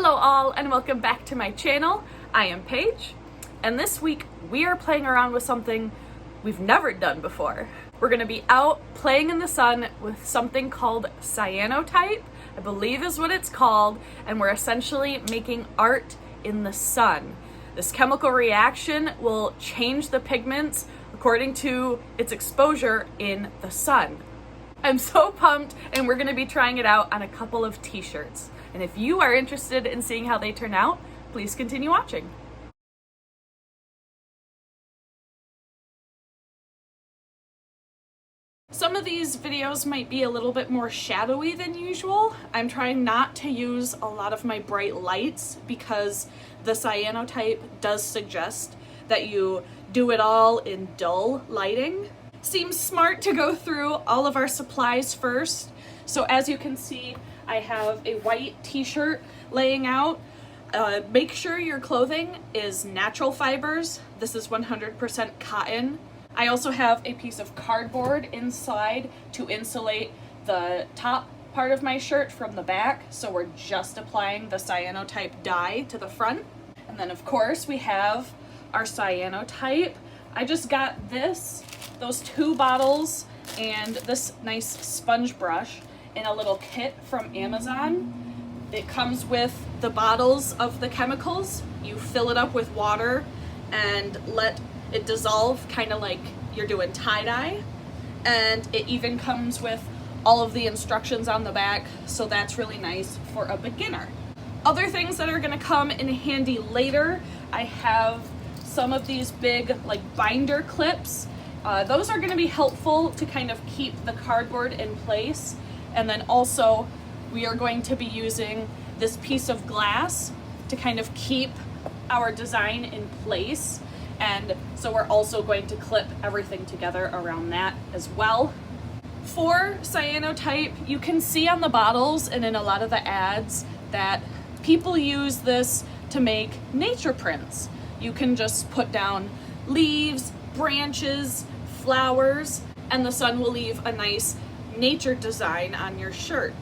Hello all and welcome back to my channel. I am Paige and this week we are playing around with something we've never done before. We're going to be out playing in the sun with something called cyanotype, I believe is what it's called, and we're essentially making art in the sun. This chemical reaction will change the pigments according to its exposure in the sun. I'm so pumped, and we're going to be trying it out on a couple of t-shirts. And if you are interested in seeing how they turn out, please continue watching. Some of these videos might be a little bit more shadowy than usual. I'm trying not to use a lot of my bright lights because the cyanotype does suggest that you do it all in dull lighting. Seems smart to go through all of our supplies first. So as you can see, I have a white t-shirt laying out. Make sure your clothing is natural fibers. This is 100% cotton. I also have a piece of cardboard inside to insulate the top part of my shirt from the back. So we're just applying the cyanotype dye to the front. And then of course we have our cyanotype. I just got those 2 bottles and this nice sponge brush in a little kit from Amazon. It comes with the bottles of the chemicals. You fill it up with water and let it dissolve, kind of like you're doing tie-dye. And it even comes with all of the instructions on the back, so that's really nice for a beginner. Other things that are gonna come in handy later, I have some of these big binder clips. Those are gonna be helpful to kind of keep the cardboard in place. And then also we are going to be using this piece of glass to kind of keep our design in place. And so we're also going to clip everything together around that as well. For cyanotype, you can see on the bottles and in a lot of the ads that people use this to make nature prints. You can just put down leaves, branches, flowers, and the sun will leave a nice nature design on your shirt.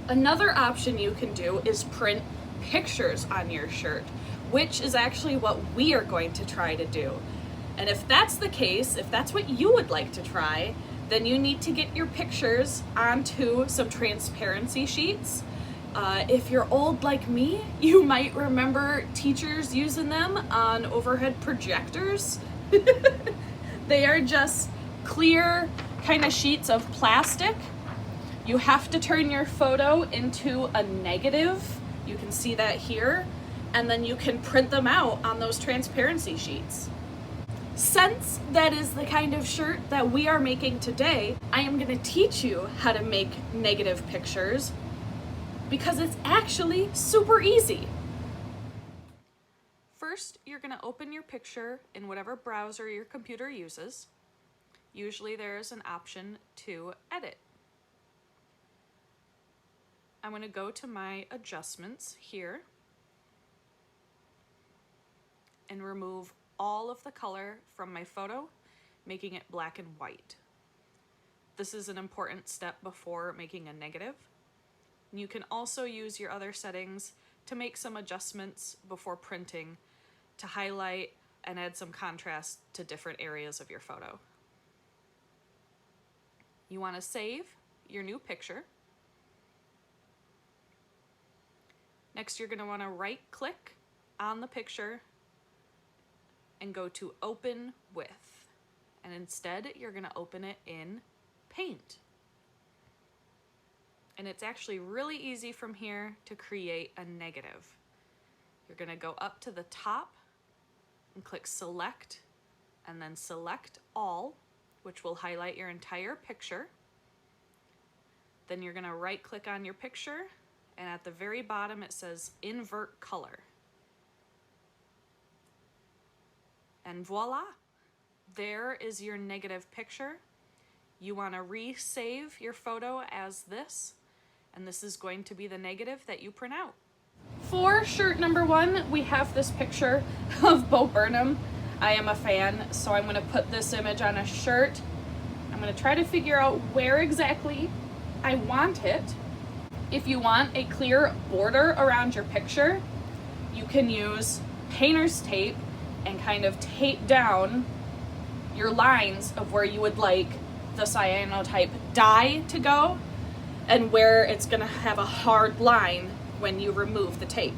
Another option you can do is print pictures on your shirt, which is actually what we are going to try to do. And if that's the case, if that's what you would like to try, then you need to get your pictures onto some transparency sheets. If you're old like me, you might remember teachers using them on overhead projectors. They are just clear kind of sheets of plastic. You have to turn your photo into a negative. You can see that here. And then you can print them out on those transparency sheets. Since that is the kind of shirt that we are making today, I am going to teach you how to make negative pictures because it's actually super easy. First, you're going to open your picture in whatever browser your computer uses. Usually there is an option to edit. I'm going to go to my adjustments here and remove all of the color from my photo, making it black and white. This is an important step before making a negative. You can also use your other settings to make some adjustments before printing to highlight and add some contrast to different areas of your photo. You want to save your new picture. Next, you're going to want to right-click on the picture and go to Open With. And instead, you're going to open it in Paint. And it's actually really easy from here to create a negative. You're going to go up to the top and click Select, and then select All, which will highlight your entire picture. Then you're going to right-click on your picture, and at the very bottom it says Invert Color. And voila! There is your negative picture. You want to resave your photo as this, and this is going to be the negative that you print out. For shirt number 1, we have this picture of Bo Burnham. I am a fan, so I'm going to put this image on a shirt. I'm going to try to figure out where exactly I want it. If you want a clear border around your picture, you can use painter's tape and kind of tape down your lines of where you would like the cyanotype dye to go and where it's going to have a hard line when you remove the tape.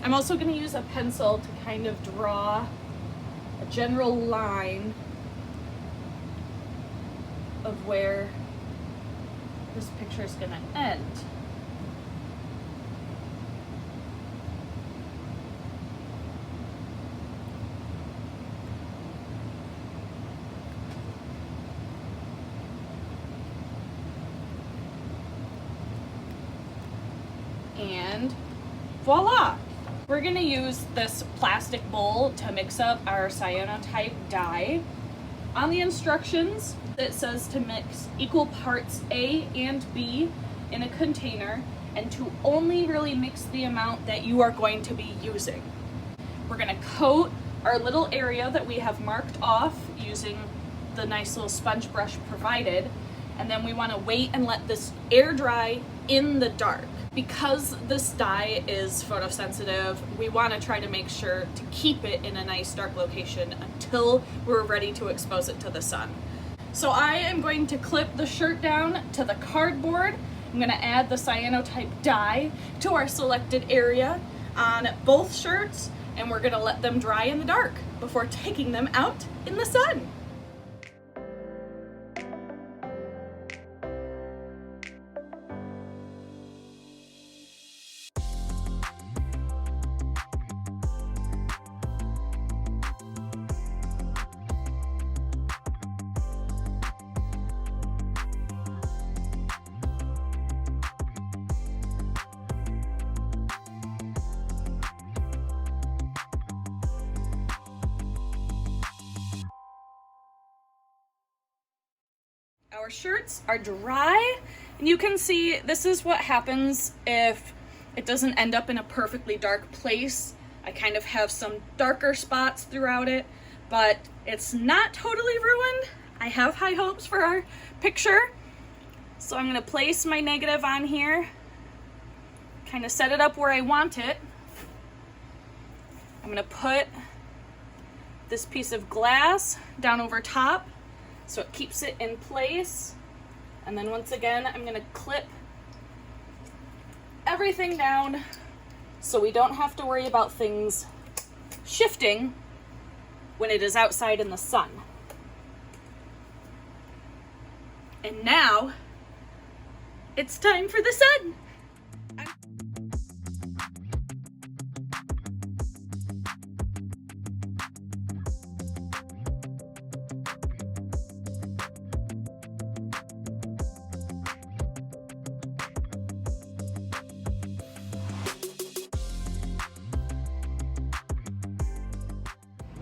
I'm also going to use a pencil to kind of draw a general line of where this picture is going to end. And voila! We're going to use this plastic bowl to mix up our cyanotype dye. On the instructions, it says to mix equal parts A and B in a container and to only really mix the amount that you are going to be using. We're going to coat our little area that we have marked off using the nice little sponge brush provided, and then we want to wait and let this air dry in the dark. Because this dye is photosensitive, we want to try to make sure to keep it in a nice dark location until we're ready to expose it to the sun. So I am going to clip the shirt down to the cardboard. I'm going to add the cyanotype dye to our selected area on both shirts, and we're going to let them dry in the dark before taking them out in the sun. Our shirts are dry, and you can see this is what happens if it doesn't end up in a perfectly dark place. I kind of have some darker spots throughout it, but it's not totally ruined. I have high hopes for our picture. So I'm going to place my negative on here, kind of set it up where I want it. I'm going to put this piece of glass down over top so it keeps it in place. And then once again, I'm going to clip everything down so we don't have to worry about things shifting when it is outside in the sun. And now it's time for the sun.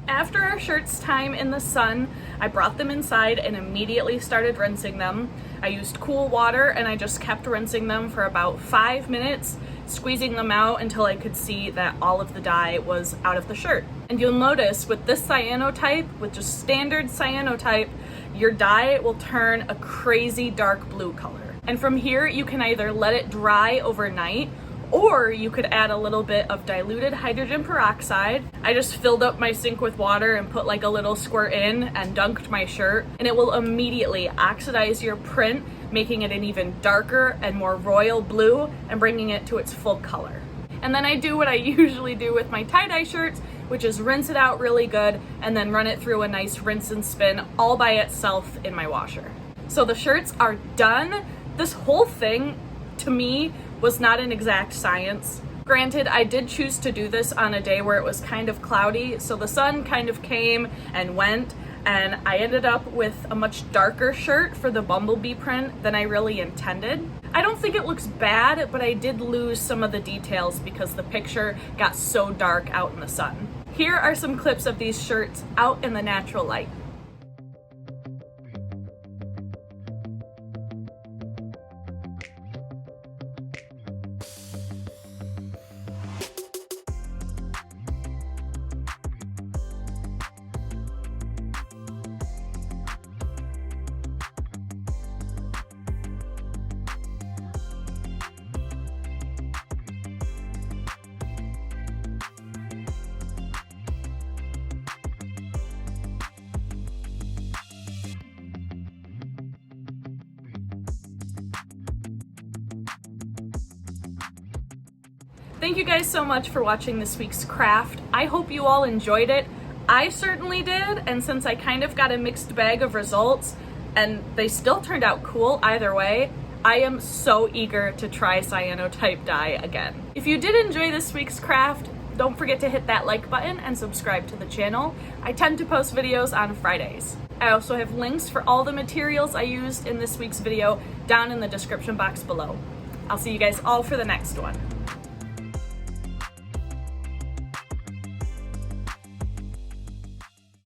After our shirt's time in the sun, I brought them inside and immediately started rinsing them. I used cool water and I just kept rinsing them for about 5 minutes, squeezing them out until I could see that all of the dye was out of the shirt. And you'll notice with this cyanotype, with just standard cyanotype, your dye will turn a crazy dark blue color. And from here, you can either let it dry overnight, or you could add a little bit of diluted hydrogen peroxide. I just filled up my sink with water and put like a little squirt in and dunked my shirt, and it will immediately oxidize your print, making it an even darker and more royal blue and bringing it to its full color. And then I do what I usually do with my tie-dye shirts, which is rinse it out really good and then run it through a nice rinse and spin all by itself in my washer. So the shirts are done. This whole thing, to me, was not an exact science. Granted, I did choose to do this on a day where it was kind of cloudy, so the sun kind of came and went, and I ended up with a much darker shirt for the bumblebee print than I really intended. I don't think it looks bad, but I did lose some of the details because the picture got so dark out in the sun. Here are some clips of these shirts out in the natural light. Thank you guys so much for watching this week's craft. I hope you all enjoyed it. I certainly did, and since I kind of got a mixed bag of results, and they still turned out cool either way, I am so eager to try cyanotype dye again. If you did enjoy this week's craft, don't forget to hit that like button and subscribe to the channel. I tend to post videos on Fridays. I also have links for all the materials I used in this week's video down in the description box below. I'll see you guys all for the next one.